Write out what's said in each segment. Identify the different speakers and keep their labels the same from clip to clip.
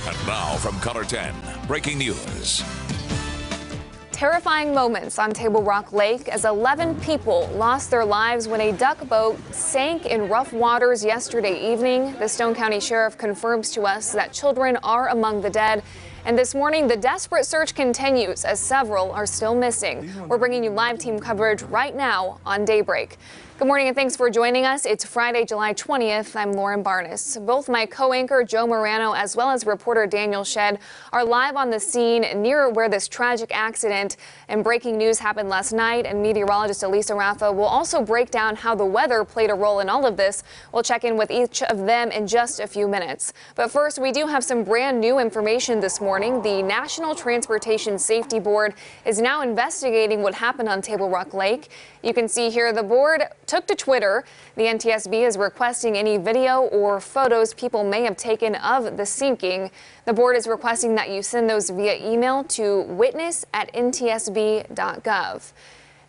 Speaker 1: And now from KOLR 10, breaking news.
Speaker 2: Terrifying moments on Table Rock Lake as 11 people lost their lives when a duck boat sank in rough waters yesterday evening. The Stone County Sheriff confirms to us that children are among the dead. And this morning, the desperate search continues as several are still missing. We're bringing you live team coverage right now on Daybreak. Good morning and thanks for joining us. It's Friday, July 20th. I'm Lauren Barnes. Both my co-anchor Joe Morano as well as reporter Daniel Shedd are live on the scene near where this tragic accident and breaking news happened last night. And meteorologist Elisa Rafa will also break down how the weather played a role in all of this. We'll check in with each of them in just a few minutes. But first, we do have some brand new information this morning. The National Transportation Safety Board is now investigating what happened on Table Rock Lake. You can see here the board took to Twitter. The NTSB is requesting any video or photos people may have taken of the sinking. The board is requesting that you send those via email to witness@ntsb.gov.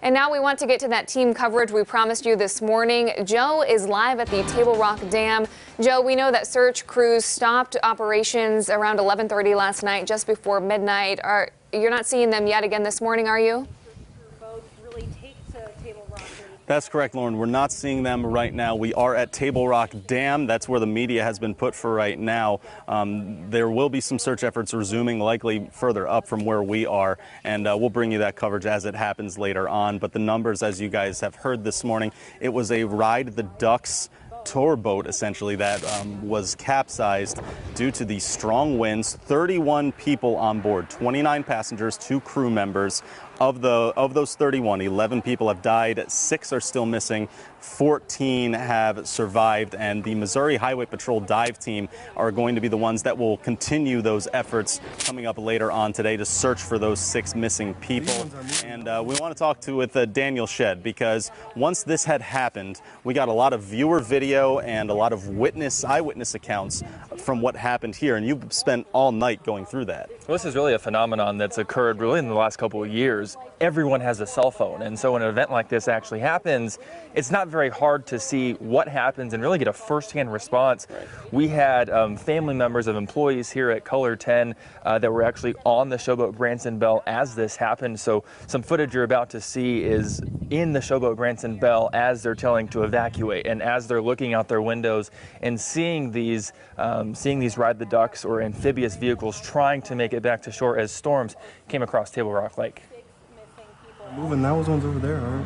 Speaker 2: And now we want to get to that team coverage we promised you this morning. Joe is live at the Table Rock Dam. Joe, we know that search crews stopped operations around 11:30 last night, just before midnight. You're not seeing them yet again this morning, are you?
Speaker 3: That's correct, Lauren. We're not seeing them right now. We are at Table Rock Dam. That's where the media has been put for right now. There will be some search efforts resuming, likely further up from where we are, and we'll bring you that coverage as it happens later on. But the numbers, as you guys have heard this morning, it was a Ride the Ducks tour boat, essentially, that was capsized due to the strong winds. 31 people on board, 29 passengers, 2 crew members. Of those 31, 11 people have died, 6 are still missing, 14 have survived, and the Missouri Highway Patrol dive team are going to be the ones that will continue those efforts coming up later on today to search for those 6 missing people. And we want to talk with Daniel Shedd, because once this had happened, we got a lot of viewer video and a lot of eyewitness accounts from what happened here, and you've spent all night going through that.
Speaker 4: Well, this is really a phenomenon that's occurred really in the last couple of years. Everyone has a cell phone, and so when an event like this actually happens, it's not very hard to see what happens and really get a first-hand response. Right. We had family members of employees here at KOLR 10 that were actually on the showboat Branson Belle as this happened. So some footage you're about to see is in the showboat Branson Belle as they're telling to evacuate, and as they're looking out their windows and seeing these Ride the Ducks or amphibious vehicles trying to make it back to shore as storms came across Table Rock Lake.
Speaker 5: Moving those ones over there, all right.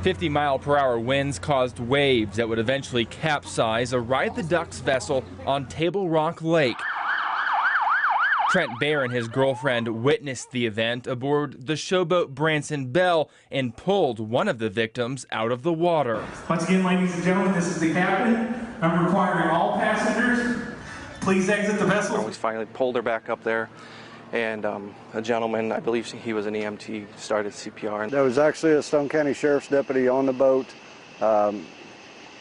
Speaker 4: 50-mile-per-hour winds caused waves that would eventually capsize a Ride the Ducks vessel on Table Rock Lake. Trent Baer and his girlfriend witnessed the event aboard the showboat Branson Belle and pulled one of the victims out of the water.
Speaker 6: Once again, ladies and gentlemen, this is the captain. I'm requiring all passengers, please exit the vessel.
Speaker 7: We finally pulled her back up there, and a gentleman, I believe he was an EMT, started CPR.
Speaker 8: There was actually a Stone County Sheriff's deputy on the boat.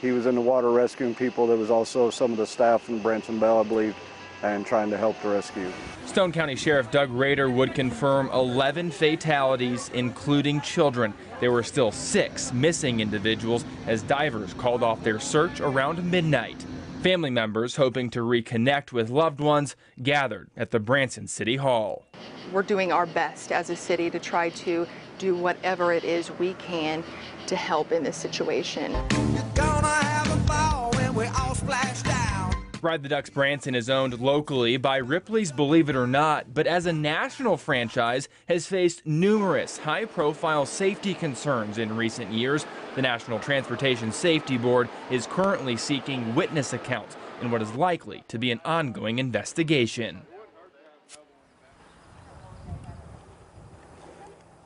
Speaker 8: He was in the water rescuing people. There was also some of the staff from Branson Belle, I believe, and trying to help the rescue.
Speaker 4: Stone County Sheriff Doug Rader would confirm 11 fatalities, including children. There were still 6 missing individuals as divers called off their search around midnight. Family members hoping to reconnect with loved ones gathered at the Branson City Hall.
Speaker 9: We're doing our best as a city to try to do whatever it is we can to help in this situation.
Speaker 10: You're gonna have a ball when we all splash down.
Speaker 4: Ride the Ducks Branson is owned locally by Ripley's Believe It or Not, but as a national franchise has faced numerous high-profile safety concerns in recent years. The National Transportation Safety Board is currently seeking witness accounts in what is likely to be an ongoing investigation.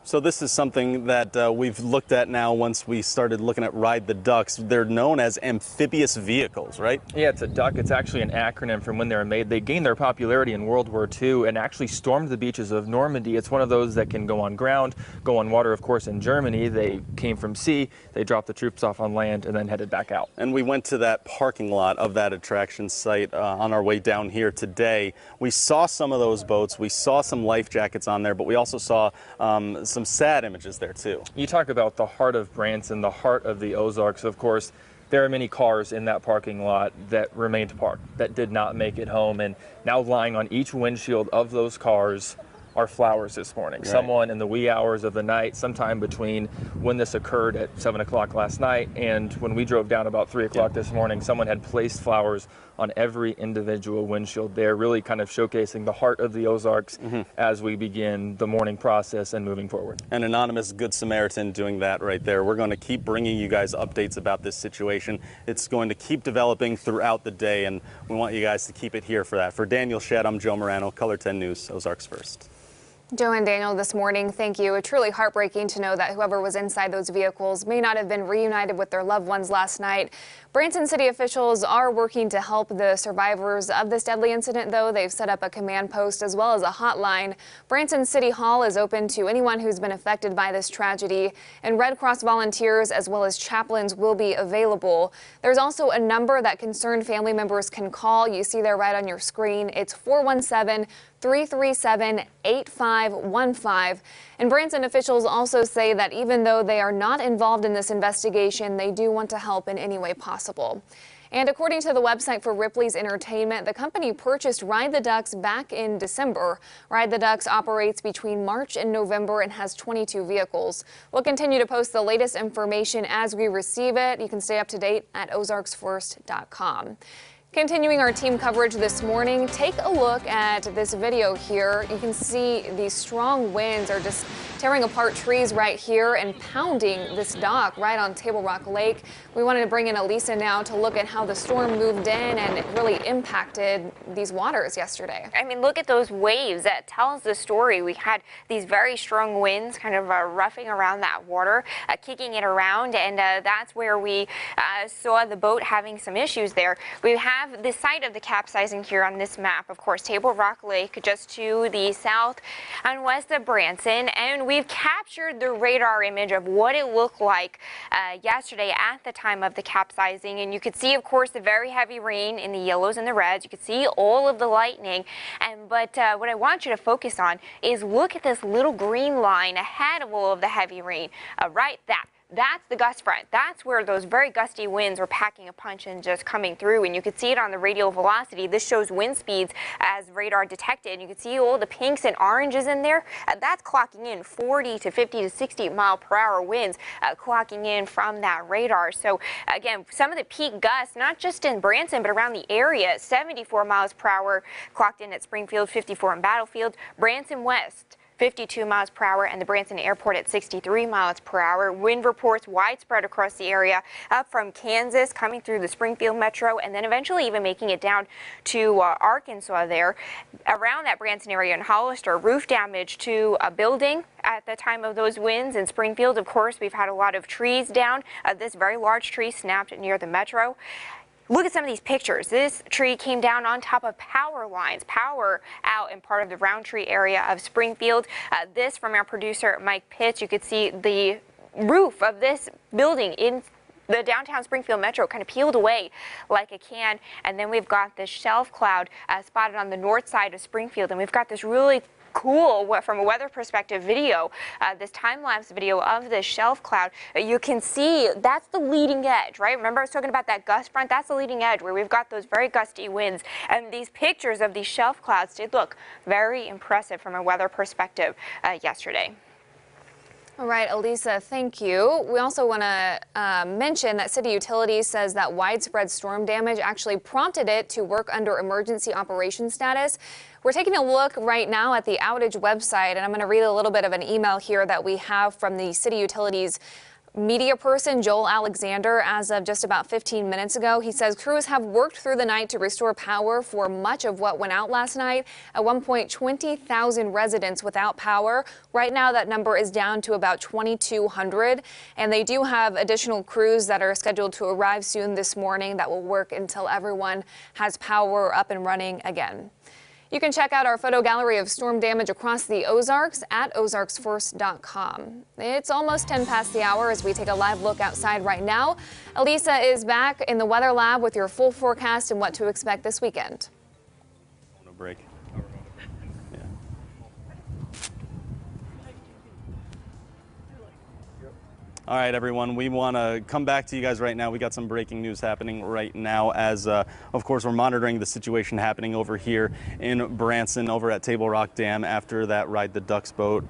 Speaker 3: So this is something that we've looked at now once we started looking at Ride the Ducks. They're known as amphibious vehicles, right?
Speaker 4: Yeah, it's a duck. It's actually an acronym from when they were made. They gained their popularity in World War II and actually stormed the beaches of Normandy. It's one of those that can go on ground, go on water, of course, in Germany. They came from sea, they dropped the troops off on land, and then headed back out. And
Speaker 3: we went to that parking lot of that attraction site on our way down here today. We saw some of those boats. We saw some life jackets on there, but we also saw some sad images there too.
Speaker 4: You talk about the heart of Branson, the heart of the Ozarks. Of course, there are many cars in that parking lot that remained parked, that did not make it home. And now lying on each windshield of those cars are flowers this morning.
Speaker 3: Right.
Speaker 4: Someone in the wee hours of the night, sometime between when this occurred at 7 o'clock last night and when we drove down about 3 o'clock this morning, someone had placed flowers on every individual windshield there, really kind of showcasing the heart of the Ozarks as we begin the morning process and moving forward.
Speaker 3: An anonymous Good Samaritan doing that right there. We're going to keep bringing you guys updates about this situation. It's going to keep developing throughout the day, and we want you guys to keep it here for that. For Daniel Shedd, I'm Joe Morano, KOLR 10 News, Ozarks First.
Speaker 2: Joe and Daniel this morning, thank you. Truly heartbreaking to know that whoever was inside those vehicles may not have been reunited with their loved ones last night. Branson City officials are working to help the survivors of this deadly incident, though. They've set up a command post as well as a hotline. Branson City Hall is open to anyone who's been affected by this tragedy, and Red Cross volunteers as well as chaplains will be available. There's also a number that concerned family members can call. You see there right on your screen. It's 417-337-8515. And Branson officials also say that even though they are not involved in this investigation, they do want to help in any way possible. And according to the website for Ripley's Entertainment, the company purchased Ride the Ducks back in December. Ride the Ducks operates between March and November and has 22 vehicles. We'll continue to post the latest information as we receive it. You can stay up to date at ozarksfirst.com. Continuing our team coverage this morning, take a look at this video here. You can see these strong winds are just tearing apart trees right here and pounding this dock right on Table Rock Lake. We wanted to bring in Elisa now to look at how the storm moved in and it really impacted these waters yesterday.
Speaker 11: I mean, look at those waves. That tells the story. We had these very strong winds kind of roughing around that water, kicking it around, and that's where we saw the boat having some issues there. We have the site of the capsizing here on this map, of course, Table Rock Lake, just to the south and west of Branson, and we've captured the radar image of what it looked like yesterday at the time of the capsizing, and you could see, of course, the very heavy rain in the yellows and the reds. You could see all of the lightning, but what I want you to focus on is look at this little green line ahead of all of the heavy rain, right? That's the gust front. That's where those very gusty winds are packing a punch and just coming through. And you can see it on the radial velocity. This shows wind speeds as radar detected. You can see all the pinks and oranges in there. That's clocking in 40 to 50 to 60 mile per hour winds clocking in from that radar. So again, some of the peak gusts, not just in Branson, but around the area, 74 miles per hour clocked in at Springfield, 54 in Battlefield, Branson West, 52 miles per hour, and the Branson Airport at 63 miles per hour. Wind reports widespread across the area, up from Kansas, coming through the Springfield metro, and then eventually even making it down to Arkansas there. Around that Branson area in Hollister, roof damage to a building at the time of those winds. In Springfield, of course, we've had a lot of trees down. This very large tree snapped near the metro. Look at some of these pictures. This tree came down on top of power lines, power out in part of the Roundtree area of Springfield. This from our producer, Mike Pitts. You could see the roof of this building in the downtown Springfield metro kind of peeled away like a can. And then we've got this shelf cloud spotted on the north side of Springfield. And we've got this really cool, from a weather perspective, video, this time-lapse video of this shelf cloud. You can see that's the leading edge, right? Remember I was talking about that gust front? That's the leading edge where we've got those very gusty winds. And these pictures of these shelf clouds did look very impressive from a weather perspective yesterday.
Speaker 2: All right, Elisa, thank you. We also want to mention that City Utilities says that widespread storm damage actually prompted it to work under emergency operation status. We're taking a look right now at the outage website, and I'm going to read a little bit of an email here that we have from the City Utilities media person, Joel Alexander, as of just about 15 minutes ago. He says crews have worked through the night to restore power for much of what went out last night. At one point, 20,000 residents without power. Right now, that number is down to about 2,200, and they do have additional crews that are scheduled to arrive soon this morning that will work until everyone has power up and running again. You can check out our photo gallery of storm damage across the Ozarks at ozarksfirst.com. It's almost 10 past the hour as we take a live look outside right now. Elisa is back in the weather lab with your full forecast and what to expect this weekend.
Speaker 3: No break. All right, everyone, we want to come back to you guys right now. We got some breaking news happening right now as, of course, we're monitoring the situation happening over here in Branson, over at Table Rock Dam after that Ride the Ducks boat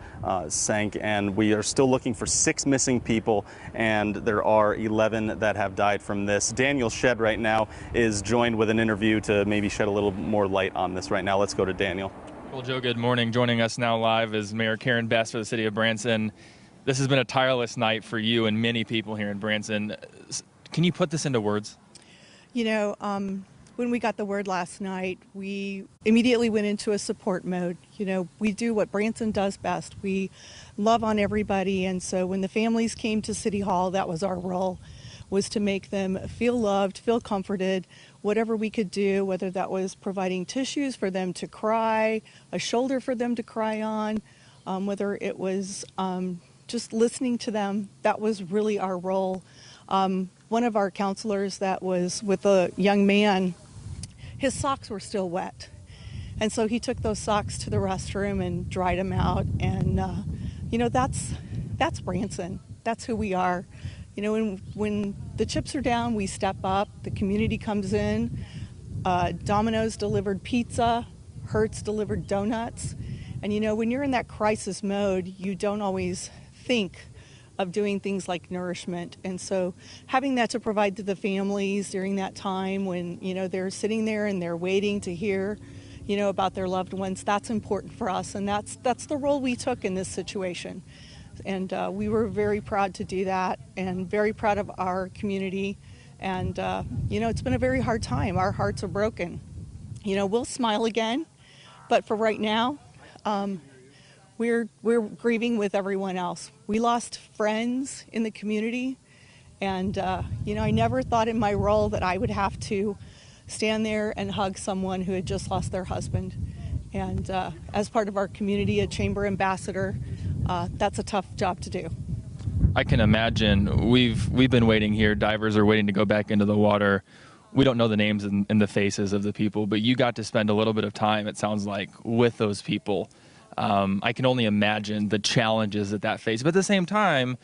Speaker 3: sank. And we are still looking for 6 missing people, and there are 11 that have died from this. Daniel Shedd right now is joined with an interview to maybe shed a little more light on this right now. Let's go to Daniel.
Speaker 4: Well, Joe, good morning. Joining us now live is Mayor Karen Best for the city of Branson. This has been a tireless night for you and many people here in Branson. Can you put this into words?
Speaker 12: You know, when we got the word last night, we immediately went into a support mode. You know, we do what Branson does best. We love on everybody. And so when the families came to City Hall, that was our role, was to make them feel loved, feel comforted, whatever we could do, whether that was providing tissues for them to cry, a shoulder for them to cry on, whether it was just listening to them. That was really our role. One of our counselors that was with a young man, his socks were still wet. And so he took those socks to the restroom and dried them out. And, you know, that's Branson. That's who we are. You know, when the chips are down, we step up. The community comes in. Domino's delivered pizza. Hertz delivered donuts. And, you know, when you're in that crisis mode, you don't always think of doing things like nourishment. And so having that to provide to the families during that time when, you know, they're sitting there and they're waiting to hear, you know, about their loved ones, that's important for us. And that's the role we took in this situation. And we were very proud to do that and very proud of our community. And, you know, it's been a very hard time. Our hearts are broken. You know, we'll smile again, but for right now, we're grieving with everyone else. We lost friends in the community, and you know, I never thought in my role that I would have to stand there and hug someone who had just lost their husband. And as part of our community, a chamber ambassador, that's a tough job to do.
Speaker 4: I can imagine. We've been waiting here. Divers are waiting to go back into the water. We don't know the names and the faces of the people, but you got to spend a little bit of time, it sounds like, with those people. I can only imagine the challenges that face. But at the same time,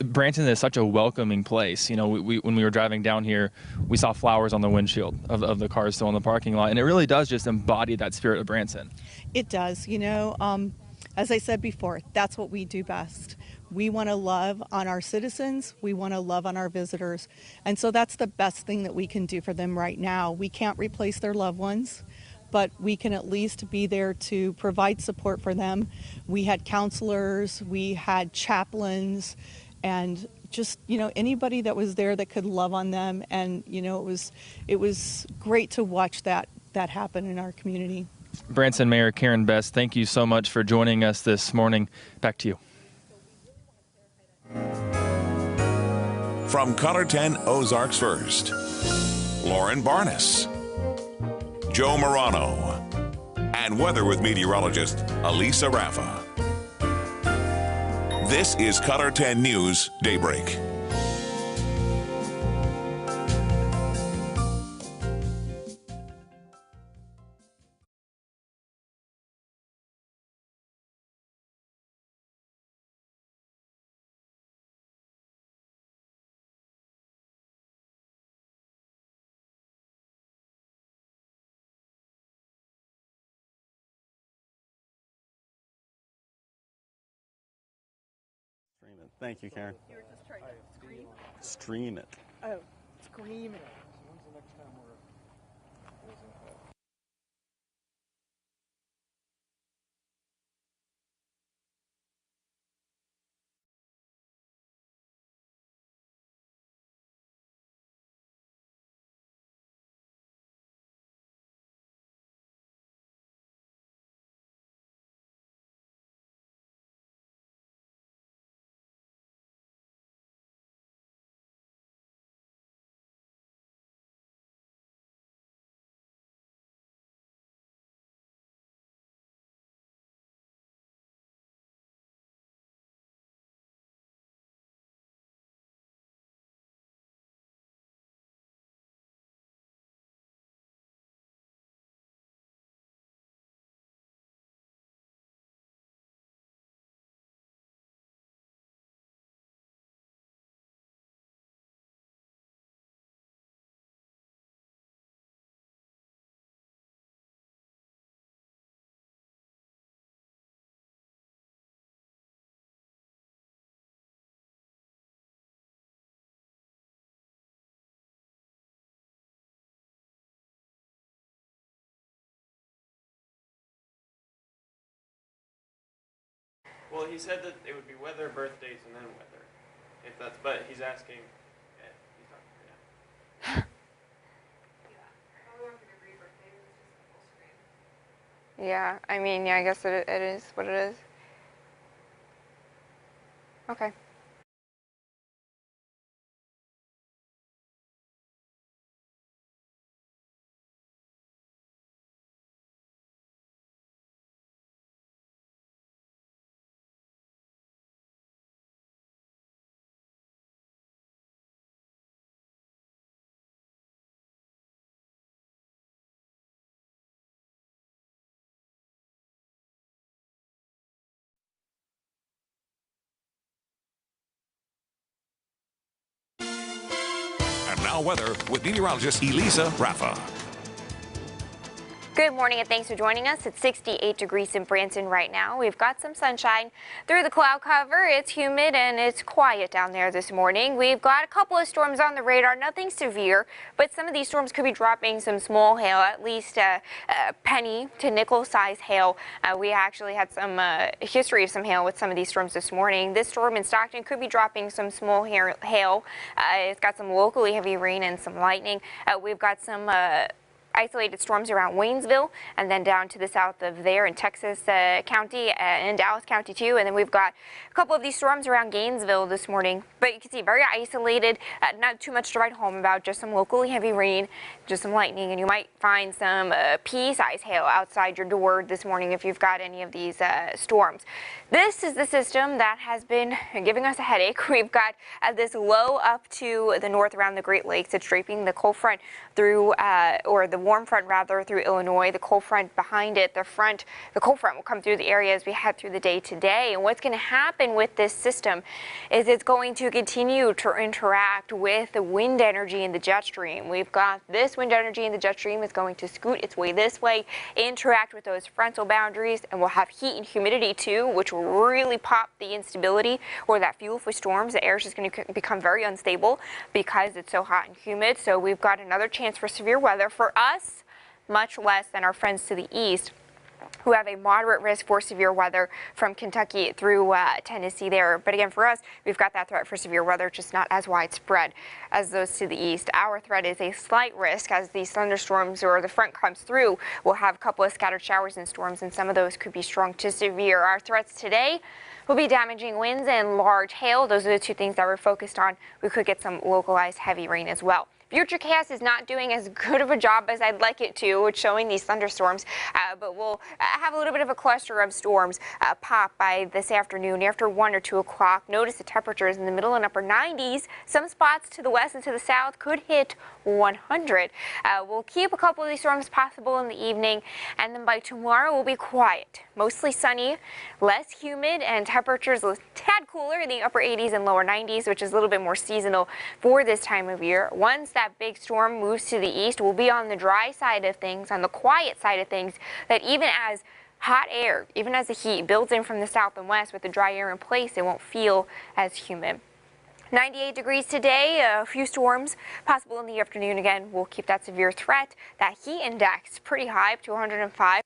Speaker 4: Branson is such a welcoming place. You know, when we were driving down here, we saw flowers on the windshield of the cars still in the parking lot. And it really does just embody that spirit of Branson.
Speaker 12: It does. You know, as I said before, that's what we do best. We want to love on our citizens. We want to love on our visitors. And so that's the best thing that we can do for them right now. We can't replace their loved ones, but we can at least be there to provide support for them. We had counselors, we had chaplains, and just, you know, anybody that was there that could love on them. And, you know, it was great to watch that happen in our community.
Speaker 4: Branson Mayor Karen Best, thank you so much for joining us this morning. Back to you.
Speaker 1: From KOLR10 Ozarks First, Lauren Barnes, Joe Morano, and weather with meteorologist Elisa Raffa. This is KOLR10 News Daybreak.
Speaker 3: Thank you, Karen.
Speaker 12: You were just trying to scream?
Speaker 3: Stream it.
Speaker 12: Oh, scream it.
Speaker 13: Well, he said that it would be weather, birth dates, and then weather. If that's, but he's asking. He's talking right now.
Speaker 11: Yeah, I mean, yeah, I guess it is what it is. Okay.
Speaker 1: And now weather with meteorologist Elisa Raffa.
Speaker 11: Good morning and thanks for joining us. It's 68 degrees in Branson right now. We've got some sunshine through the cloud cover. It's humid and it's quiet down there this morning. We've got a couple of storms on the radar, nothing severe, but some of these storms could be dropping some small hail, at least a penny to nickel size hail. We actually had some history of some hail with some of these storms this morning. This storm in Stockton could be dropping some small hail. It's got some locally heavy rain and some lightning. We've got some isolated storms around Waynesville and then down to the south of there in Texas County and Dallas County too. And then we've got a couple of these storms around Gainesville this morning, but you can see very isolated, not too much to write home about, just some locally heavy rain, just some lightning, and you might find some pea-sized hail outside your door this morning if you've got any of these storms. This is the system that has been giving us a headache. We've got this low up to the north around the Great Lakes. It's draping the cold front through, or the warm front rather, through Illinois. The cold front behind it, the cold front will come through the area as we head through the day today. And what's going to happen with this system is it's going to continue to interact with the wind energy in the jet stream. We've got this wind energy in the jet stream is going to scoot its way this way, interact with those frontal boundaries, and we'll have heat and humidity too, which will really pop the instability or that fuel for storms. The air is just going to become very unstable because it's so hot and humid. So we've got another chance for severe weather for us, much less than our friends to the east, who have a moderate risk for severe weather from Kentucky through Tennessee there. But again, for us, we've got that threat for severe weather, just not as widespread as those to the east. Our threat is a slight risk as these thunderstorms or the front comes through. We'll have a couple of scattered showers and storms, and some of those could be strong to severe. Our threats today will be damaging winds and large hail. Those are the two things that we're focused on. We could get some localized heavy rain as well. Futurecast is not doing as good of a job as I'd like it to with showing these thunderstorms, but we'll have a little bit of a cluster of storms pop by this afternoon after 1 or 2 o'clock. Notice the temperatures in the middle and upper 90s. Some spots to the west and to the south could hit 100. We'll keep a couple of these storms possible in the evening, and then by tomorrow we'll be quiet. Mostly sunny, less humid, and temperatures a tad cooler in the upper 80s and lower 90s, which is a little bit more seasonal for this time of year. Once that big storm moves to the east, we'll be on the dry side of things, on the quiet side of things, that even as hot air, even as the heat builds in from the south and west with the dry air in place, it won't feel as humid. 98 degrees today, a few storms possible in the afternoon. Again, we'll keep that severe threat. That heat index pretty high, up to 105.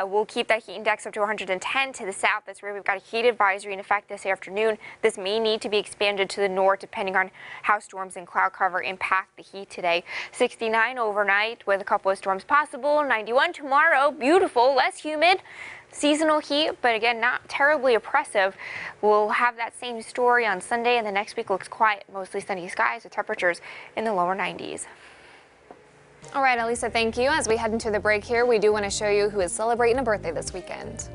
Speaker 11: We'll keep that heat index up to 110 to the south. That's where we've got a heat advisory in effect this afternoon. This may need to be expanded to the north depending on how storms and cloud cover impact the heat today. 69 overnight with a couple of storms possible. 91 tomorrow, beautiful, less humid. Seasonal heat, but again, not terribly oppressive. We'll have that same story on Sunday, and the next week looks quiet, mostly sunny skies with temperatures in the lower 90s.
Speaker 2: All right, Elisa, thank you. As we head into the break here, we do want to show you who is celebrating a birthday this weekend.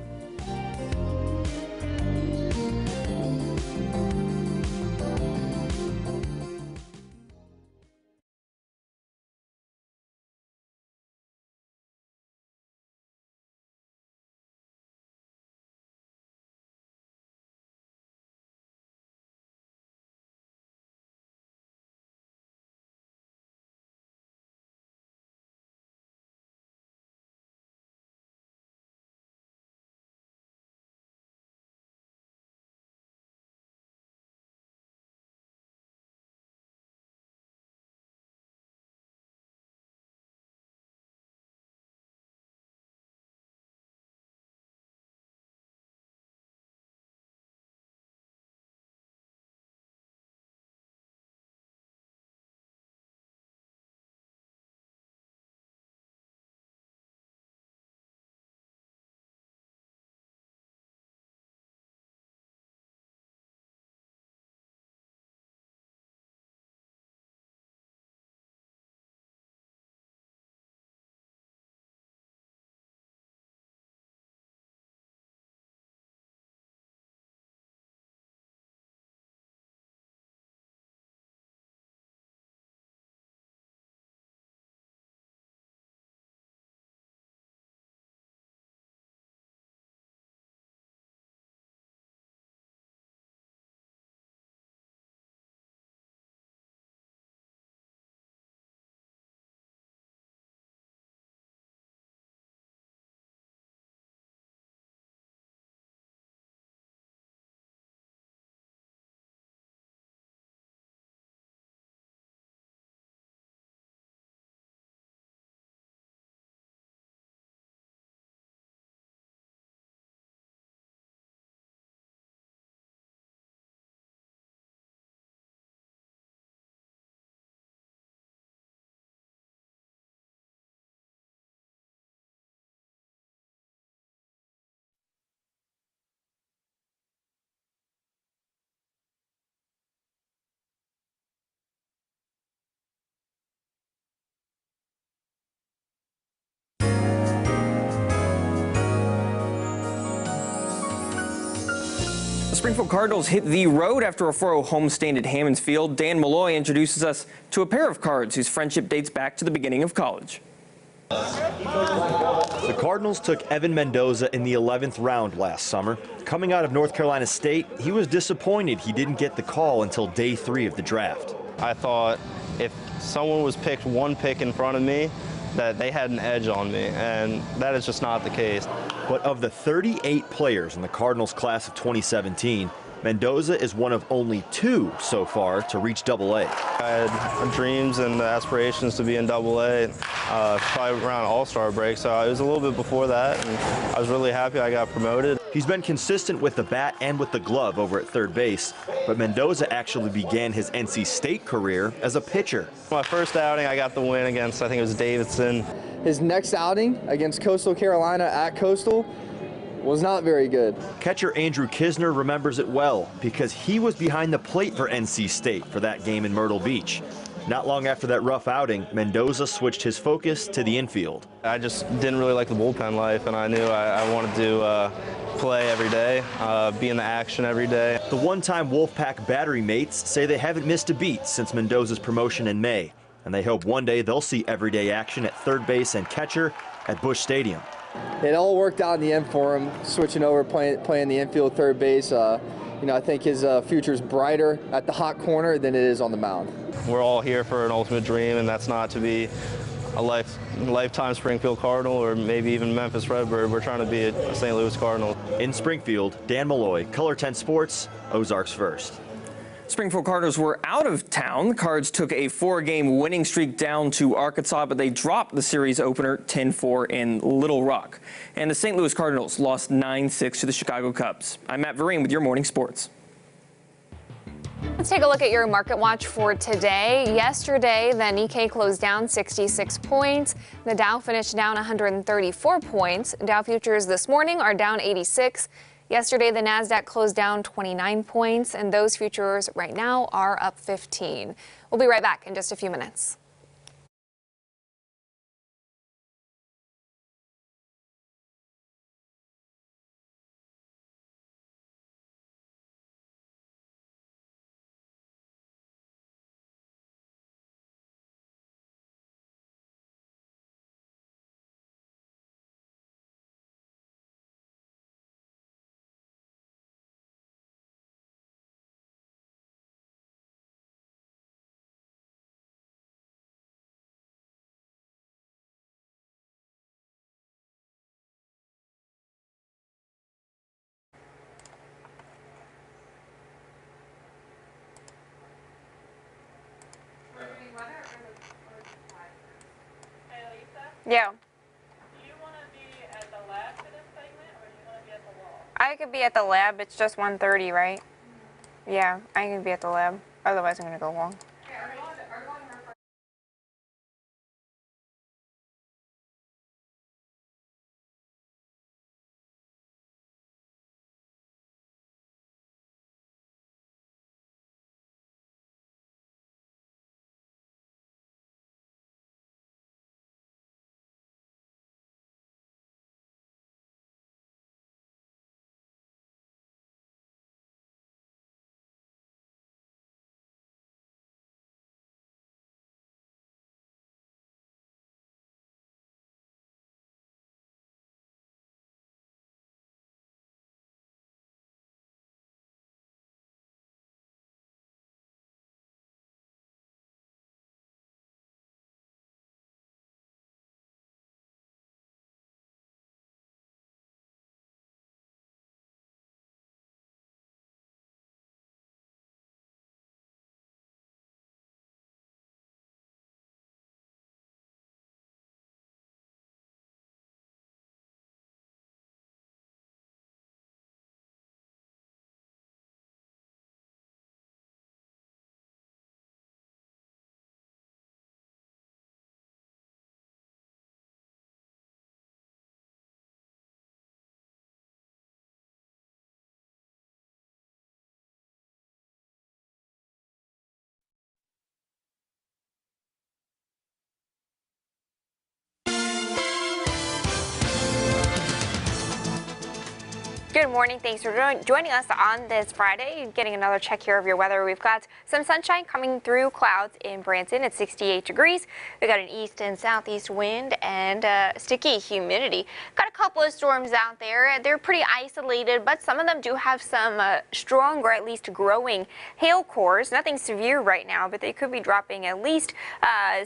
Speaker 14: Springfield Cardinals hit the road after a 4-0 homestand at Hammons Field. Dan Malloy introduces us to a pair of Cards whose friendship dates back to the beginning of college.
Speaker 15: The Cardinals took Evan Mendoza in the 11th round last summer. Coming out of North Carolina State, he was disappointed he didn't get the call until day 3 of the draft.
Speaker 16: I thought if someone was picked one pick in front of me, that they had an edge on me, and that is just not the case.
Speaker 15: But of the 38 players in the Cardinals class of 2017, Mendoza is one of only 2 so far to reach AA.
Speaker 16: I had dreams and aspirations to be in AA, probably around All-Star break, so it was a little bit before that, and I was really happy I got promoted.
Speaker 15: He's been consistent with the bat and with the glove over at third base, but Mendoza actually began his NC State career as a pitcher.
Speaker 16: My first outing, I got the win against, I think it was Davidson.
Speaker 17: His next outing against Coastal Carolina at Coastal was not very good.
Speaker 15: Catcher Andrew Kisner remembers it well because he was behind the plate for NC State for that game in Myrtle Beach. Not long after that rough outing, Mendoza switched his focus to the infield.
Speaker 16: I just didn't really like the bullpen life, and I knew I wanted to play every day, be in the action every day.
Speaker 15: The one-time Wolfpack battery mates say they haven't missed a beat since Mendoza's promotion in May, and they hope one day they'll see everyday action at third base and catcher at Busch Stadium.
Speaker 17: It all worked out in the end for him, switching over, playing the infield third base. I think his future's brighter at the hot corner than it is on the mound.
Speaker 16: We're all here for an ultimate dream, and that's not to be a lifetime Springfield Cardinal or maybe even Memphis Redbird. We're trying to be a St. Louis Cardinal.
Speaker 15: In Springfield, Dan Malloy, KOLR10 Sports, Ozarks First.
Speaker 14: Springfield Cardinals were out of town. The Cards took a 4-game winning streak down to Arkansas, but they dropped the series opener 10-4 in Little Rock. And the St. Louis Cardinals lost 9-6 to the Chicago Cubs. I'm Matt Vereen with your morning sports.
Speaker 2: Let's take a look at your market watch for today. Yesterday, the Nikkei closed down 66 points. The Dow finished down 134 points. Dow futures this morning are down 86. Yesterday, the Nasdaq closed down 29 points, and those futures right now are up 15. We'll be right back in just a few minutes.
Speaker 11: Yeah. Do you want to be at the lab for this segment, or do you want to be at the wall? I could be at the lab. It's just 1:30, right? Yeah, I can be at the lab. Otherwise, I'm going to go long. Good morning. Thanks for joining us on this Friday. Getting another check here of your weather. We've got some sunshine coming through clouds in Branson at 68 degrees. We've got an east and southeast wind and sticky humidity. Got a couple of storms out there. They're pretty isolated, but some of them do have some strong or at least growing hail cores. Nothing severe right now, but they could be dropping at least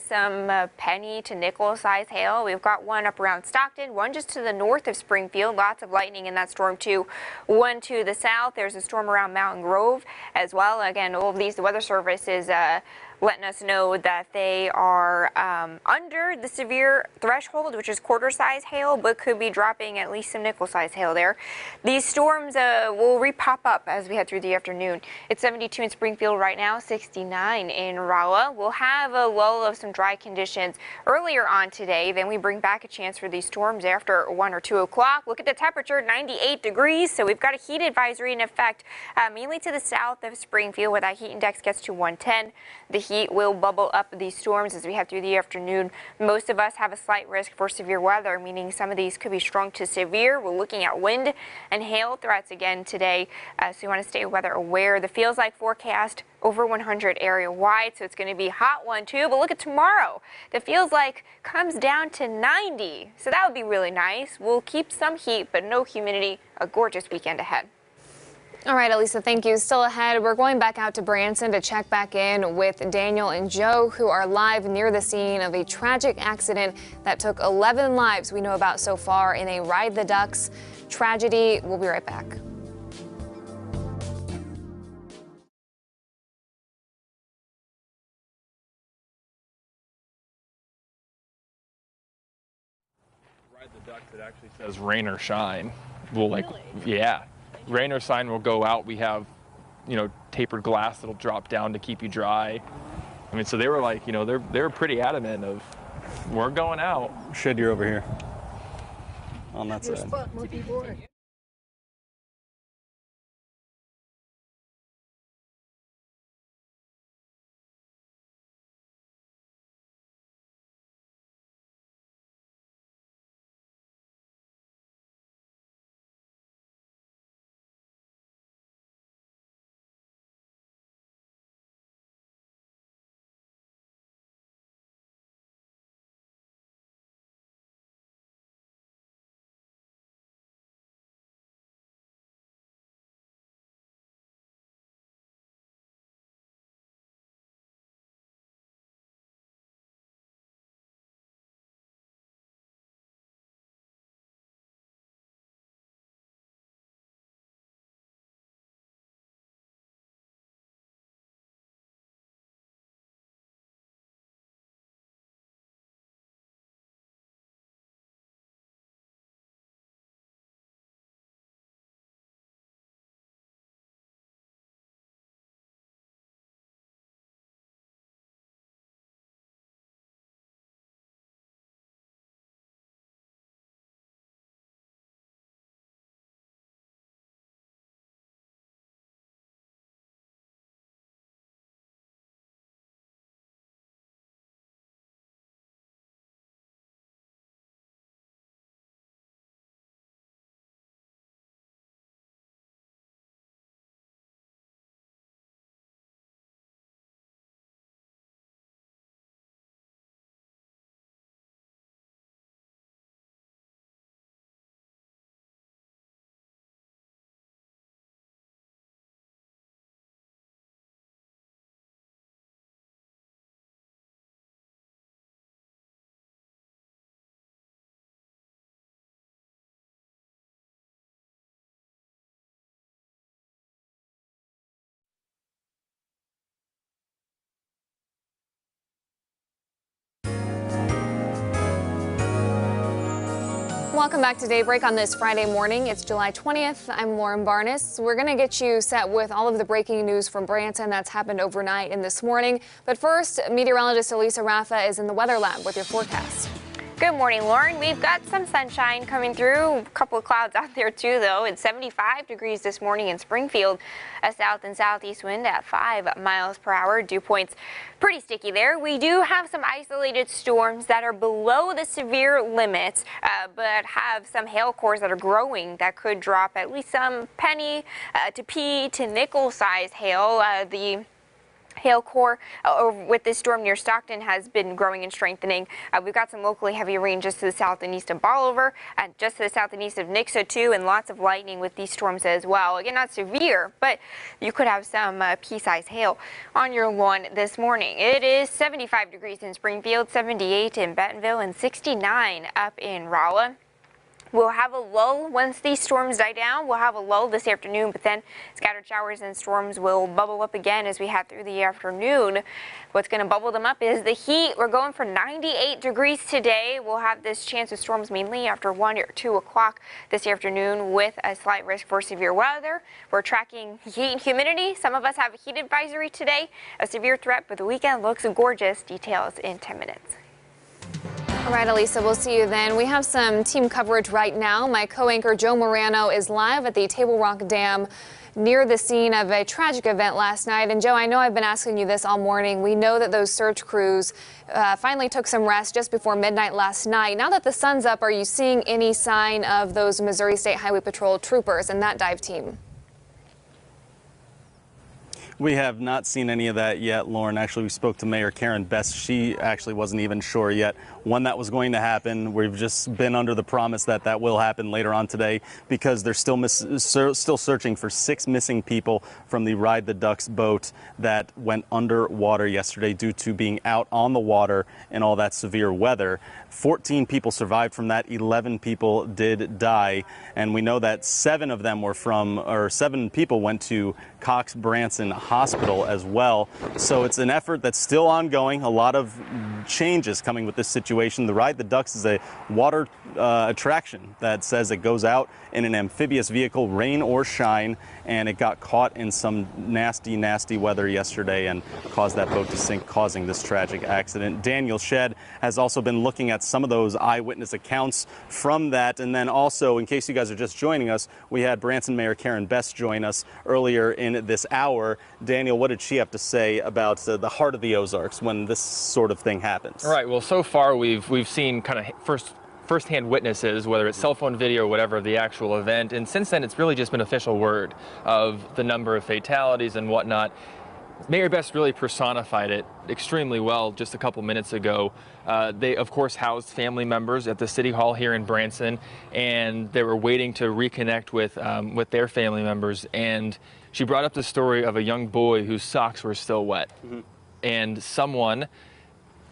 Speaker 11: some penny to nickel size hail. We've got one up around Stockton, one just to the north of Springfield. Lots of lightning in that storm too. One to the south. There's a storm around Mountain Grove as well. Again, all of these, the Weather Service is letting us know that they are under the severe threshold, which is quarter-size hail, but could be dropping at least some nickel-size hail there. These storms will re-pop up as we head through the afternoon. It's 72 in Springfield right now, 69 in Rolla. We'll have a lull of some dry conditions earlier on today. Then we bring back a chance for these storms after 1 or 2 o'clock. Look at the temperature, 98 degrees. So we've got a heat advisory in effect, mainly to the south of Springfield, where that heat index gets to 110. The heat will bubble up these storms as we head through the afternoon. Most of us have a slight risk for severe weather, meaning some of these could be strong to severe. We're looking at wind and hail threats again today, so you want to stay weather aware. The feels like forecast over 100 area wide, so it's going to be a hot one too. But look at tomorrow. The feels like comes down to 90, so that would be really nice. We'll keep some heat, but no humidity. A gorgeous weekend ahead.
Speaker 2: All right, Elisa, thank you. Still ahead, we're going back out to Branson to check back in with Daniel and Joe, who are live near the scene of a tragic accident that took 11 lives we know about so far in a Ride the Ducks tragedy. We'll be right back.
Speaker 4: Ride the Ducks, it actually says rain or shine. We'll yeah. Rain or shine will go out. We have, tapered glass that'll drop down to keep you dry. I mean, so they were like, they were pretty adamant of, we're going out.
Speaker 3: Shed, you're over here on that side.
Speaker 2: Welcome back to Daybreak on this Friday morning. It's July 20th. I'm Lauren Barnes. We're going to get you set with all of the breaking news from Branson that's happened overnight and this morning. But first, meteorologist Elisa Raffa is in the weather lab with your forecast.
Speaker 11: Good morning, Lauren. We've got some sunshine coming through. A couple of clouds out there too, though. It's 75 degrees this morning in Springfield. A south and southeast wind at 5 miles per hour. Dew points pretty sticky there. We do have some isolated storms that are below the severe limits, but have some hail cores that are growing that could drop at least some penny to pea to nickel size hail. The hail core with this storm near Stockton has been growing and strengthening. We've got some locally heavy rain just to the south and east of Bolivar, and just to the south and east of Nixa too, and lots of lightning with these storms as well. Again, not severe, but you could have some pea-sized hail on your lawn this morning. It is 75 degrees in Springfield, 78 in Bentonville, and 69 up in Rolla. We'll have a lull once these storms die down. We'll have a lull this afternoon, but then scattered showers and storms will bubble up again as we head through the afternoon. What's going to bubble them up is the heat. We're going for 98 degrees today. We'll have this chance of storms mainly after 1 or 2 o'clock this afternoon with a slight risk for severe weather. We're tracking heat and humidity. Some of us have a heat advisory today. A severe threat, but the weekend looks gorgeous. Details in 10 minutes.
Speaker 2: All right, Elisa, we'll see you then. We have some team coverage right now. My co-anchor Joe Morano is live at the Table Rock Dam near the scene of a tragic event last night. And Joe, I know I've been asking you this all morning. We know that those search crews finally took some rest just before midnight last night. Now that the sun's up, are you seeing any sign of those Missouri State Highway Patrol troopers and that dive team?
Speaker 3: We have not seen any of that yet, Lauren. Actually, we spoke to Mayor Karen Best. She actually wasn't even sure yet when that was going to happen. We've just been under the promise that that will happen later on today because they're still searching for 6 missing people from the Ride the Ducks boat that went underwater yesterday due to being out on the water in all that severe weather. 14 people survived from that. 11 people did die. And we know that 7 people went to Cox Branson Hospital as well. So it's an effort that's still ongoing. A lot of changes coming with this situation. The Ride the Ducks is a water attraction that says it goes out in an amphibious vehicle, rain or shine, and it got caught in some nasty, nasty weather yesterday and caused that boat to sink, causing this tragic accident. Daniel Shedd has also been looking at some of those eyewitness accounts from that. And then also, in case you guys are just joining us, we had Branson Mayor Karen Best join us earlier in this hour. Daniel, what did she have to say about the heart of the Ozarks when this sort of thing happens?
Speaker 4: All right. Well, so far we've seen kind of firsthand witnesses, whether it's cell phone video or whatever, of the actual event. And since then, it's really just been official word of the number of fatalities and whatnot. Mayor Best really personified it extremely well just a couple minutes ago. They, of course, housed family members at the City Hall here in Branson, and they were waiting to reconnect with their family members. And she brought up the story of a young boy whose socks were still wet. Mm-hmm. And someone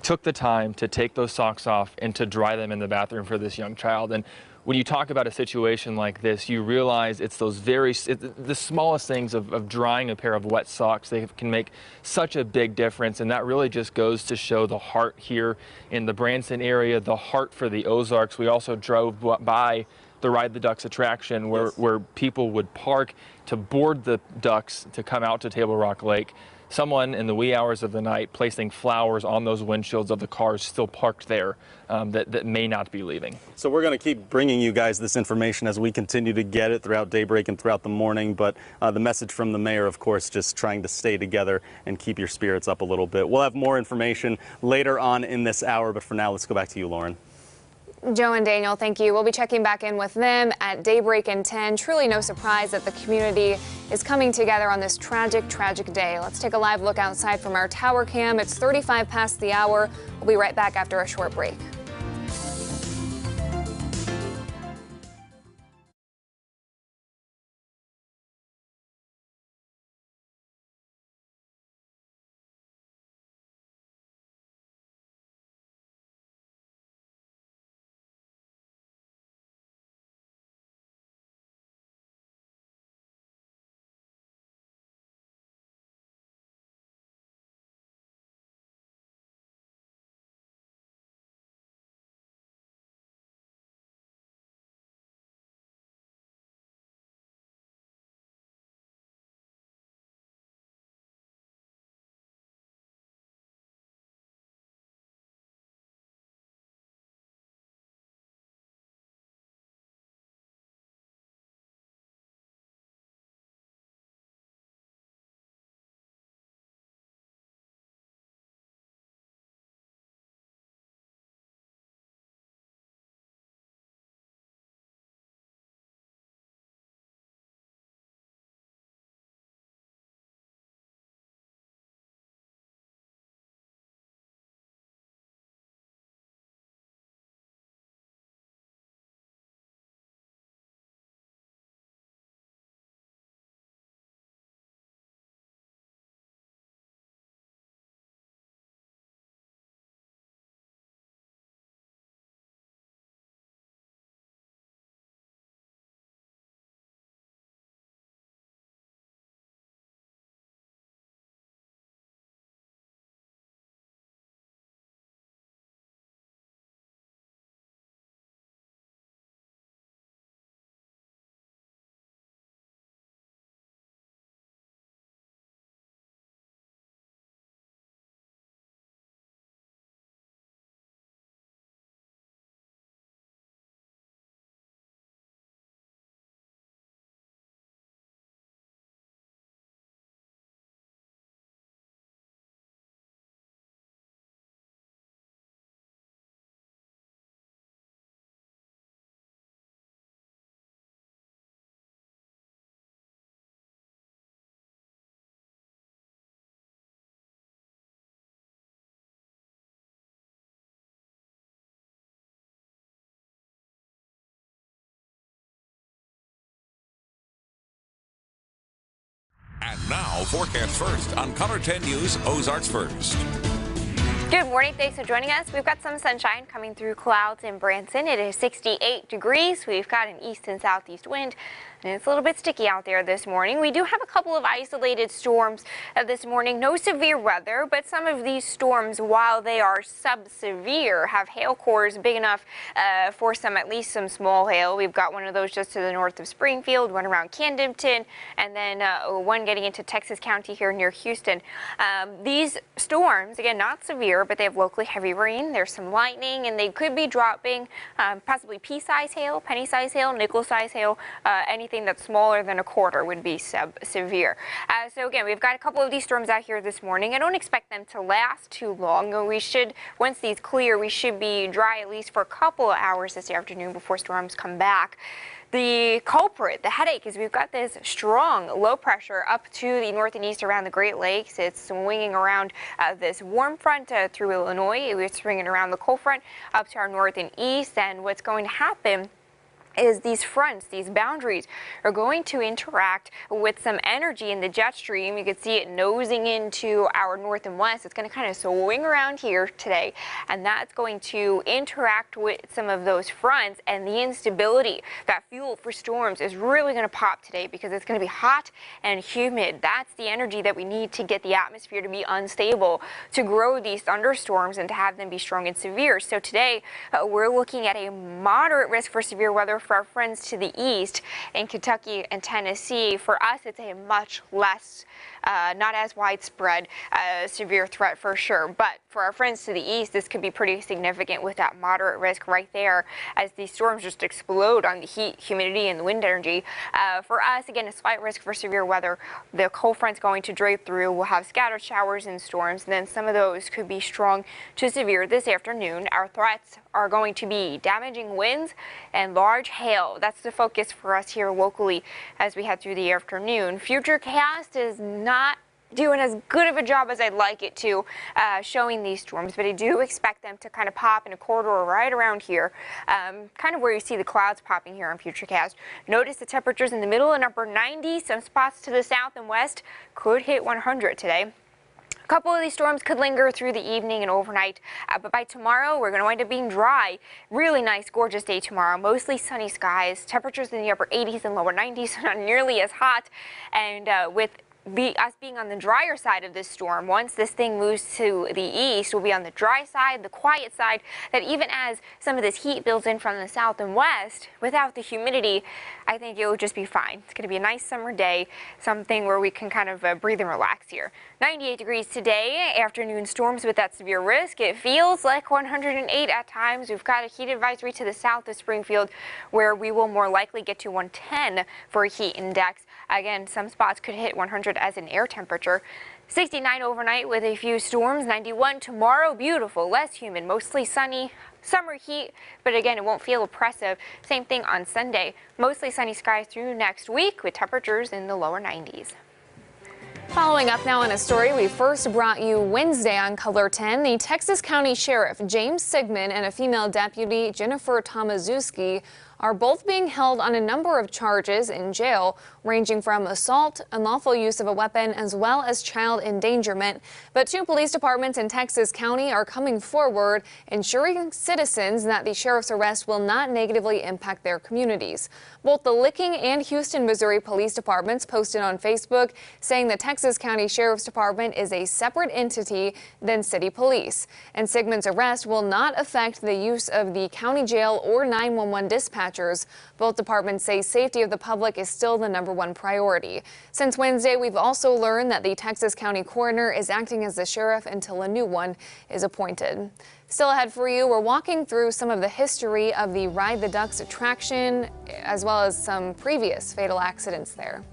Speaker 4: took the time to take those socks off and to dry them in the bathroom for this young child. And when you talk about a situation like this, you realize it's those the smallest things of drying a pair of wet socks. They can make such a big difference, and that really just goes to show the heart here in the Branson area, the heart for the Ozarks. We also drove by the Ride the Ducks attraction where people would park to board the ducks to come out to Table Rock Lake. Someone in the wee hours of the night placing flowers on those windshields of the cars still parked there that may not be leaving.
Speaker 3: So we're going to keep bringing you guys this information as we continue to get it throughout Daybreak and throughout the morning. But the message from the mayor, of course, just trying to stay together and keep your spirits up a little bit. We'll have more information later on in this hour. But for now, let's go back to you, Lauren.
Speaker 2: Joe and Daniel, thank you. We'll be checking back in with them at Daybreak and 10. Truly no surprise that the community is coming together on this tragic, tragic day. Let's take a live look outside from our tower cam. It's 35 past the hour. We'll be right back after a short break.
Speaker 1: Now, forecast first on KOLR10 News, Ozarks First.
Speaker 11: Good morning. Thanks for joining us. We've got some sunshine coming through clouds in Branson. It is 68 degrees. We've got an east and southeast wind, and it's a little bit sticky out there this morning. We do have a couple of isolated storms this morning. No severe weather, but some of these storms, while they are sub-severe, have hail cores big enough for at least some small hail. We've got one of those just to the north of Springfield, one around Camdenton, and then one getting into Texas County here near Houston. These storms, again, not severe, but they have locally heavy rain. There's some lightning, and they could be dropping possibly pea-size hail, penny-size hail, nickel-size hail. Anything that's smaller than a quarter would be sub-severe. So again, we've got a couple of these storms out here this morning. I don't expect them to last too long. We should, once these clear, we should be dry at least for a couple of hours this afternoon before storms come back. The culprit, the headache, is we've got this strong low pressure up to the north and east around the Great Lakes. It's swinging around this warm front through Illinois. It's swinging around the cold front up to our north and east. And what's going to happen is these fronts, these boundaries, are going to interact with some energy in the jet stream. You can see it nosing into our north and west. It's going to kind of swing around here today, and that's going to interact with some of those fronts, and the instability, that fuel for storms, is really going to pop today because it's going to be hot and humid. That's the energy that we need to get the atmosphere to be unstable, to grow these thunderstorms and to have them be strong and severe. So today we're looking at a moderate risk for severe weather for our friends to the east in Kentucky and Tennessee. For us, it's a much less, not as widespread severe threat for sure. But for our friends to the east, this could be pretty significant with that moderate risk right there as these storms just explode on the heat, humidity, and the wind energy. For us, again, a slight risk for severe weather. The cold front's going to drape through. We'll have scattered showers and storms, and then some of those could be strong to severe this afternoon. Our threats are going to be damaging winds and large hail. That's the focus for us here locally as we head through the afternoon. Futurecast is not doing as good of a job as I'd like it to showing these storms, but I do expect them to kind of pop in a corridor right around here, kind of where you see the clouds popping here on Futurecast. Notice the temperatures in the middle and upper 90s. Some spots to the south and west could hit 100 today. A couple of these storms could linger through the evening and overnight, but by tomorrow we're going to wind up being dry. Really nice, gorgeous day tomorrow. Mostly sunny skies. Temperatures in the upper 80s and lower 90s, not nearly as hot. And with us being on the drier side of this storm, once this thing moves to the east, we'll be on the dry side, the quiet side, that even as some of this heat builds in from the south and west, without the humidity, I think it will just be fine. It's going to be a nice summer day, something where we can kind of breathe and relax here. 98 degrees today, afternoon storms with that severe risk. It feels like 108 at times. We've got a heat advisory to the south of Springfield where we will more likely get to 110 for a heat index. Again, some spots could hit 100 as an air temperature. 69 overnight with a few storms. 91 tomorrow, beautiful, less humid, mostly sunny. Summer heat, but again, it won't feel oppressive. Same thing on Sunday. Mostly sunny skies through next week with temperatures in the lower 90s.
Speaker 2: Following up now on a story we first brought you Wednesday on KOLR10, the Texas County Sheriff James Sigmund and a female deputy, Jennifer Tomaszewski, are both being held on a number of charges in jail, ranging from assault, unlawful use of a weapon, as well as child endangerment. But two police departments in Texas County are coming forward, ensuring citizens that the sheriff's arrest will not negatively impact their communities. Both the Licking and Houston, Missouri police departments posted on Facebook saying the Texas County Sheriff's Department is a separate entity than city police. And Sigmund's arrest will not affect the use of the county jail or 911 dispatch. Both departments say safety of the public is still the #1 priority. Since Wednesday, we've also learned that the Texas County coroner is acting as the sheriff until a new one is appointed. Still ahead for you, we're walking through some of the history of the Ride the Ducks attraction, as well as some previous fatal accidents there.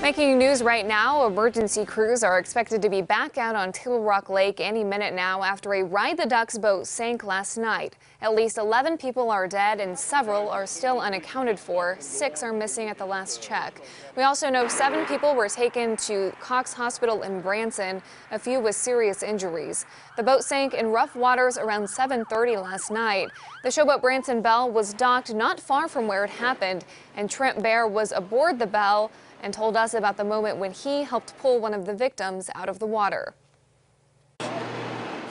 Speaker 2: Making news right now, emergency crews are expected to be back out on Table Rock Lake any minute now after a Ride the Ducks boat sank last night. At least 11 people are dead and several are still unaccounted for. 6 are missing at the last check. We also know 7 people were taken to Cox Hospital in Branson, a few with serious injuries. The boat sank in rough waters around 7:30 last night. The showboat Branson Belle was docked not far from where it happened, and Trent Bear was aboard the Belle and told us about the moment when he helped pull one of the victims out of the water.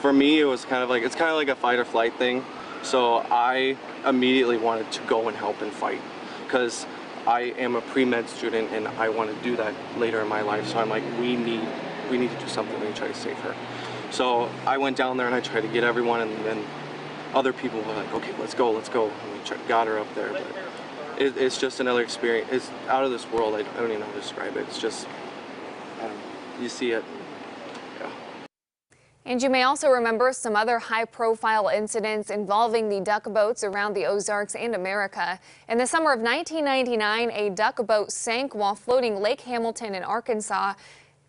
Speaker 7: For me, it was kind of like a fight or flight thing. So I immediately wanted to go and help and fight because I am a pre-med student and I want to do that later in my life. So I'm like, we need to do something to try to save her. So I went down there and I tried to get everyone, and then other people were like, okay, let's go. And we got her up there. But it's just another experience. It's out of this world. I don't even know how to describe it. It's just, you see it. Yeah.
Speaker 2: And you may also remember some other high-profile incidents involving the duck boats around the Ozarks and America. In the summer of 1999, a duck boat sank while floating Lake Hamilton in Arkansas,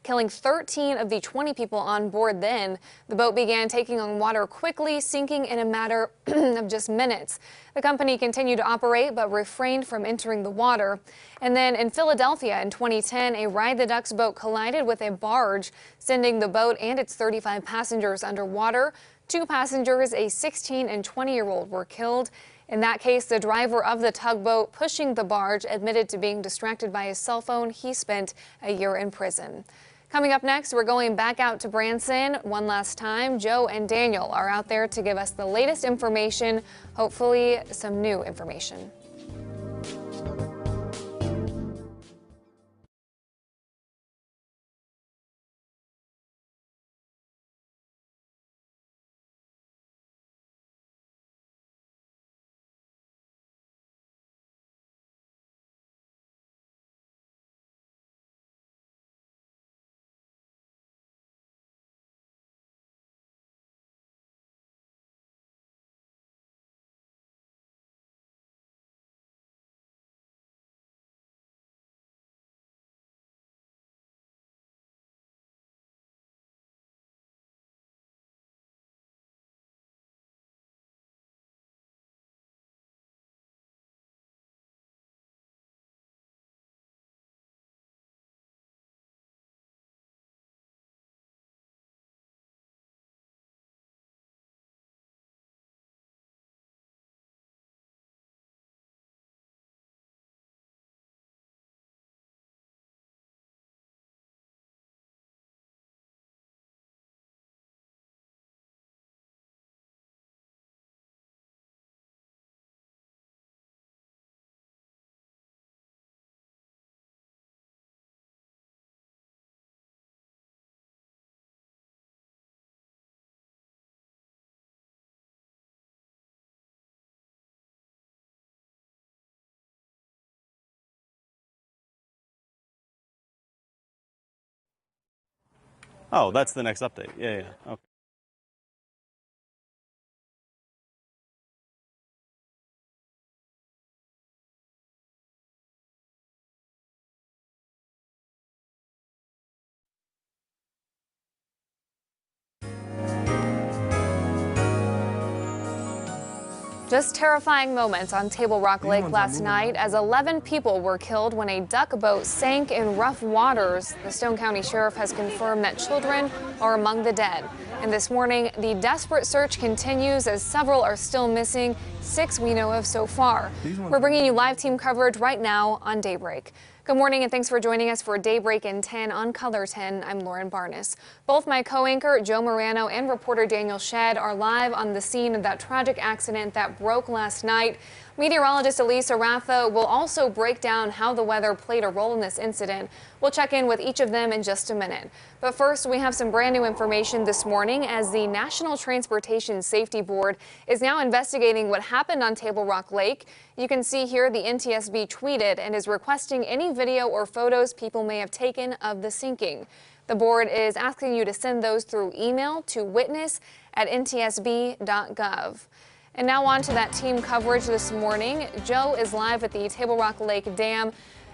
Speaker 2: killing 13 of the 20 people on board then. The boat began taking on water quickly, sinking in a matter of just minutes. The company continued to operate but refrained from entering the water. And then in Philadelphia in 2010, a Ride the Ducks boat collided with a barge, sending the boat and its 35 passengers underwater. 2 passengers, a 16 and 20-year-old, were killed. In that case, the driver of the tugboat pushing the barge admitted to being distracted by his cell phone. He spent a year in prison. Coming up next, we're going back out to Branson one last time. Joe and Daniel are out there to give us the latest information, hopefully some new information.
Speaker 3: Oh, that's the next update. Yeah. Okay.
Speaker 2: Just terrifying moments on Table Rock Lake last night as 11 people were killed when a duck boat sank in rough waters. The Stone County Sheriff has confirmed that children are among the dead. And this morning, the desperate search continues as several are still missing, 6 we know of so far. We're bringing you live team coverage right now on Daybreak. Good morning and thanks for joining us for Daybreak in 10 on KOLR 10. I'm Lauren Barnes. Both my co-anchor Joe Morano and reporter Daniel Shedd are live on the scene of that tragic accident that broke last night. Meteorologist Elisa Ratha will also break down how the weather played a role in this incident. We'll check in with each of them in just a minute. But first, we have some brand new information this morning as the National Transportation Safety Board is now investigating what happened on Table Rock Lake. You can see here the NTSB tweeted and is requesting any video or photos people may have taken of the sinking. The board is asking you to send those through email to witness@ntsb.gov. And now on to that team coverage this morning. Joe is live at the Table Rock Lake Dam.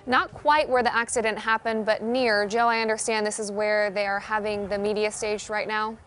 Speaker 2: Not quite where the accident happened, but near. Joe, I understand this is where they are having the media staged right now.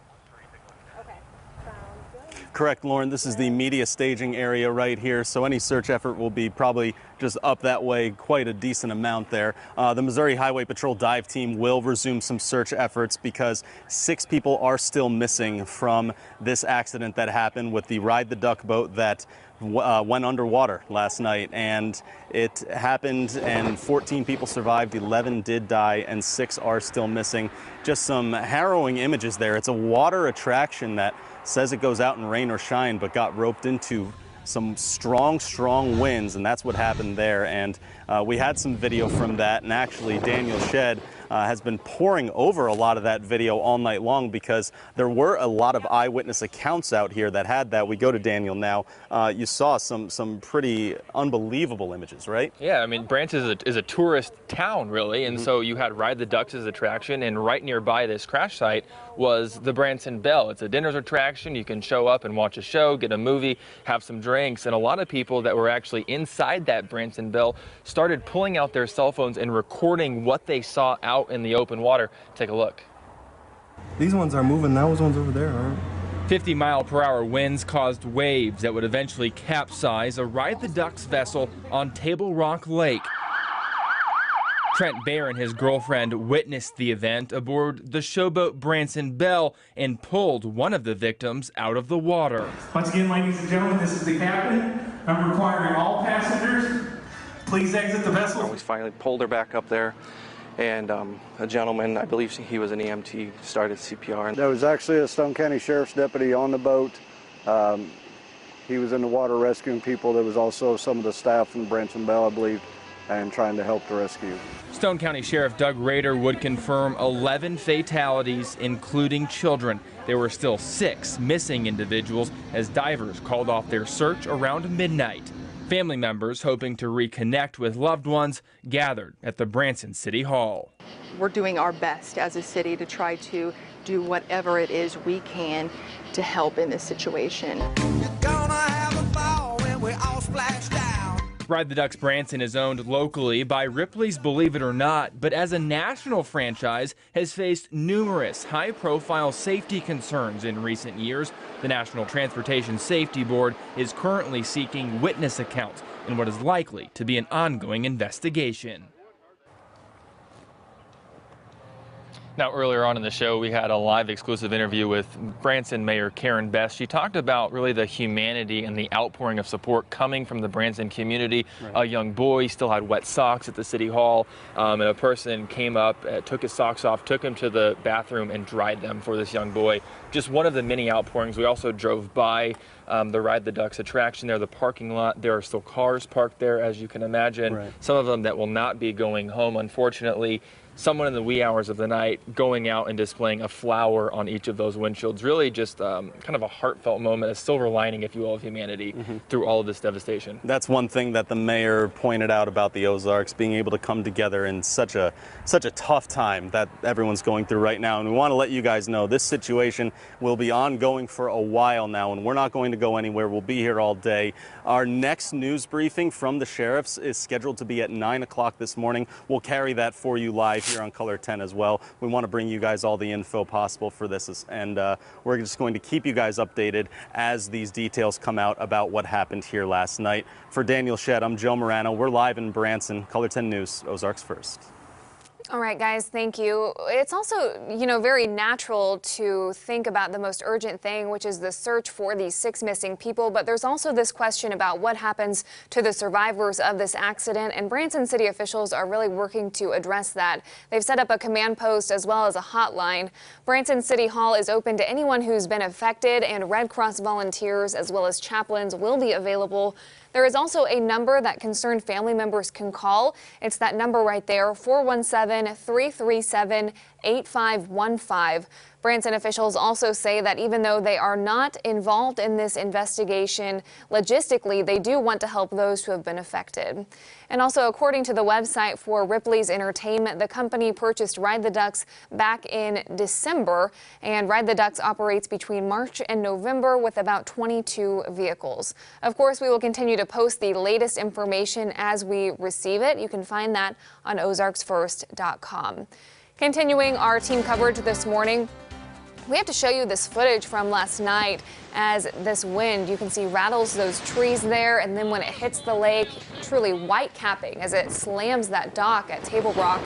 Speaker 3: Correct, Lauren. This is the media staging area right here, so any search effort will be probably just up that way, quite a decent amount there. The Missouri Highway Patrol dive team will resume some search efforts because 6 people are still missing from this accident that happened with the Ride the Duck boat that went underwater last night, and it happened and 14 people survived, 11 did die, and 6 are still missing. Just some harrowing images there. It's a water attraction that says it goes out in rain or shine, but got roped into some strong winds, and that's what happened there. And we had some video from that, and actually Daniel Shedd has been poring over a lot of that video all night long because there were a lot of eyewitness accounts out here that had that. We go to Daniel now. You saw some pretty unbelievable images, right?
Speaker 4: Yeah, I mean, Branson is a tourist town, really, and so you had Ride the Ducks as attraction, and right nearby this crash site was the Branson Bell. It's a dinner's attraction. You can show up and watch a show, get a movie, have some drinks, and a lot of people that were actually inside that Branson Bell started pulling out their cell phones and recording what they saw out in the open water. Take a look.
Speaker 5: These ones are moving. Those ones over there are.
Speaker 4: 50-mile-per-hour winds caused waves that would eventually capsize a Ride the Ducks vessel on Table Rock Lake. Trent Baer and his girlfriend witnessed the event aboard the showboat Branson Bell and pulled one of the victims out of the water.
Speaker 6: Once again, ladies and gentlemen, this is the captain. I'm requiring all passengers, please exit the vessel.
Speaker 7: We finally pulled her back up there, and a gentleman, I believe he was an EMT, started CPR.
Speaker 8: There was actually a Stone County Sheriff's deputy on the boat. He was in the water rescuing people. There was also some of the staff from Branson Bell, I believe, and trying to help the rescue.
Speaker 4: Stone County Sheriff Doug Rader would confirm 11 fatalities, including children. There were still 6 missing individuals as divers called off their search around midnight. Family members hoping to reconnect with loved ones gathered at the Branson City Hall.
Speaker 9: We're doing our best as a city to try to do whatever it is we can to help in this situation.
Speaker 10: Gonna have a ball when we all splash down.
Speaker 4: Ride the Ducks Branson is owned locally by Ripley's Believe It or Not, but as a national franchise has faced numerous high-profile safety concerns in recent years. The National Transportation Safety Board is currently seeking witness accounts in what is likely to be an ongoing investigation. Now, earlier on in the show, we had a live exclusive interview with Branson Mayor Karen Best. She talked about really the humanity and the outpouring of support coming from the Branson community. Right. A young boy still had wet socks at the city hall, and a person came up, took his socks off, took him to the bathroom and dried them for this young boy. Just one of the many outpourings. We also drove by the Ride the Ducks attraction there, the parking lot. There are still cars parked there, as you can imagine. Right. Some of them that will not be going home, unfortunately. Someone in the wee hours of the night going out and displaying a flower on each of those windshields. Really just kind of a heartfelt moment, a silver lining, if you will, of humanity through all of this devastation.
Speaker 3: That's one thing that the mayor pointed out about the Ozarks, being able to come together in such a tough time that everyone's going through right now. And we want to let you guys know this situation will be ongoing for a while now, and we're not going to go anywhere. We'll be here all day. Our next news briefing from the sheriffs is scheduled to be at 9 o'clock this morning. We'll carry that for you live here on KOLR10 as well. We want to bring you guys all the info possible for this, and we're just going to keep you guys updated as these details come out about what happened here last night. For Daniel Shedd, I'm Joe Morano. We're live in Branson. KOLR10 News, Ozarks First.
Speaker 2: All right, guys, thank you. It's also, very natural to think about the most urgent thing, which is the search for these 6 missing people. But there's also this question about what happens to the survivors of this accident. And Branson city officials are really working to address that. They've set up a command post as well as a hotline. Branson City Hall is open to anyone who's been affected, and Red Cross volunteers as well as chaplains will be available. There is also a number that concerned family members can call. It's that number right there, 417-337-8888. 8515. Branson officials also say that even though they are not involved in this investigation, logistically, they do want to help those who have been affected. And also, according to the website for Ripley's Entertainment, the company purchased Ride the Ducks back in December, and Ride the Ducks operates between March and November with about 22 vehicles. Of course, we will continue to post the latest information as we receive it. You can find that on ozarksfirst.com. Continuing our team coverage this morning, we have to show you this footage from last night as this wind, you can see, rattles those trees there, and then when it hits the lake, truly white capping as it slams that dock at Table Rock.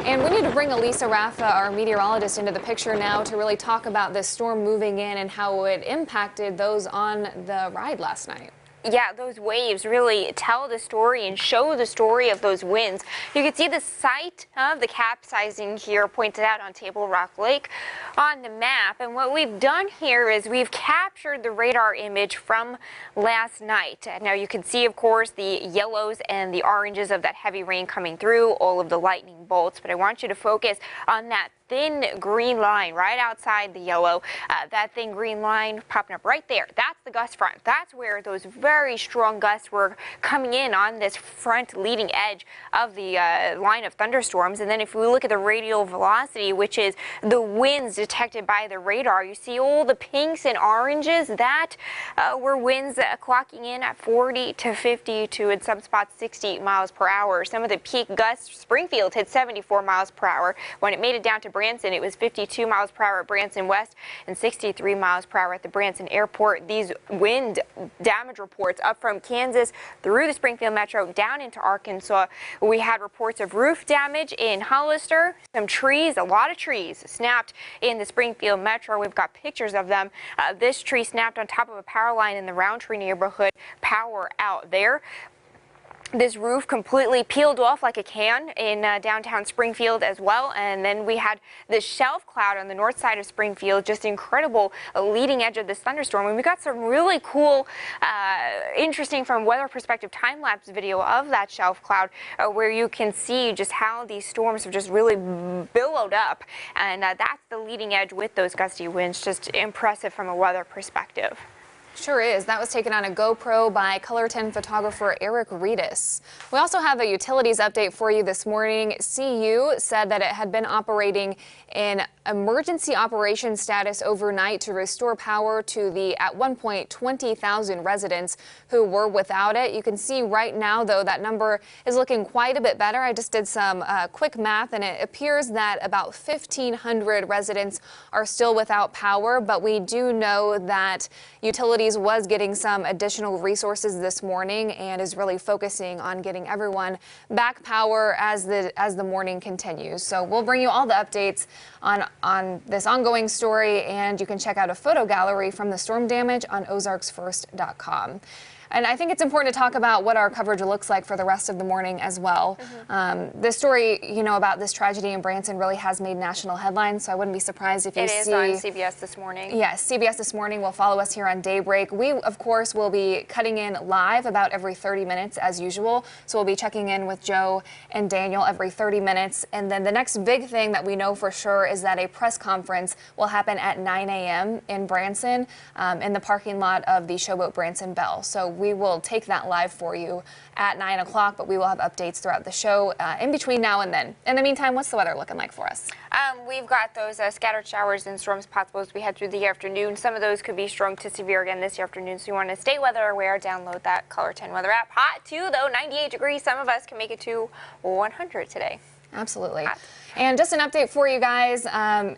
Speaker 2: And we need to bring Elisa Rafa, our meteorologist, into the picture now to really talk about this storm moving in and how it impacted those on the ride last night.
Speaker 11: Yeah, those waves really tell the story and show the story of those winds. You can see the site of the capsizing here pointed out on Table Rock Lake on the map. And what we've done here is we've captured the radar image from last night. Now you can see, of course, the yellows and the oranges of that heavy rain coming through, all of the lightning bolts. But I want you to focus on that thin green line right outside the yellow. That thin green line popping up right there. That's the gust front. That's where those very strong gusts were coming in on this front leading edge of the line of thunderstorms. And then if we look at the radial velocity, which is the winds detected by the radar, you see all the pinks and oranges. That were winds clocking in at 40 to 50 to, in some spots, 60 miles per hour. Some of the peak gusts, Springfield hit 74 miles per hour. When it made it down to Branson, it was 52 miles per hour at Branson West and 63 miles per hour at the Branson Airport. These wind damage reports up from Kansas through the Springfield Metro down into Arkansas. We had reports of roof damage in Hollister, some trees, a lot of trees snapped in the Springfield Metro. We've got pictures of them. This tree snapped on top of a power line in the Roundtree neighborhood. Power out there. This roof completely peeled off like a can in downtown Springfield as well. And then we had this shelf cloud on the north side of Springfield, just incredible leading edge of this thunderstorm. And we got some really cool, interesting from weather perspective time-lapse video of that shelf cloud where you can see just how these storms have just really billowed up. And that's the leading edge with those gusty winds. Just impressive from a weather perspective.
Speaker 2: Sure is. That was taken on a GoPro by KOLR10 photographer Eric Reedus. We also have a utilities update for you this morning. CU said that it had been operating in emergency operation status overnight to restore power to the, at one point, 20,000 residents who were without it. You can see right now, though, that number is looking quite a bit better. I just did some quick math, and it appears that about 1,500 residents are still without power, but we do know that utilities was getting some additional resources this morning and is really focusing on getting everyone back power as the morning continues. So we'll bring you all the updates on this ongoing story, and you can check out a photo gallery from the storm damage on ozarksfirst.com. And I think it's important to talk about what our coverage looks like for the rest of the morning as well. This story, you know, about this tragedy in Branson really has made national headlines, so I wouldn't be surprised if you see...
Speaker 11: It is on CBS this morning.
Speaker 2: Yes, CBS This Morning will follow us here on Daybreak. We, of course, will be cutting in live about every 30 minutes as usual. So we'll be checking in with Joe and Daniel every 30 minutes. And then the next big thing that we know for sure is that a press conference will happen at 9 a.m. in Branson in the parking lot of the Showboat Branson Bell. So we will take that live for you at 9 o'clock, but we will have updates throughout the show in between now and then. In the meantime, what's the weather looking like for us?
Speaker 11: We've got those scattered showers and storms possible as we head through the afternoon. Some of those could be strong to severe again this afternoon, so you want to stay weather aware. Download that KOLR10 weather app. Hot too, though, 98 degrees. Some of us can make it to 100 today.
Speaker 2: Absolutely. And just an update for you guys,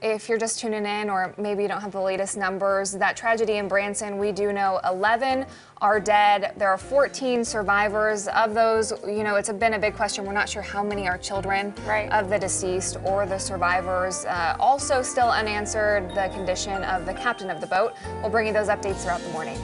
Speaker 2: if you're just tuning in or maybe you don't have the latest numbers, that tragedy in Branson, we do know 11 are dead. There are 14 survivors. Of those, you know, it's been a big question. We're not sure how many are children of the deceased or the survivors. Also still unanswered, the condition of the captain of the boat. We'll bring you those updates throughout the morning.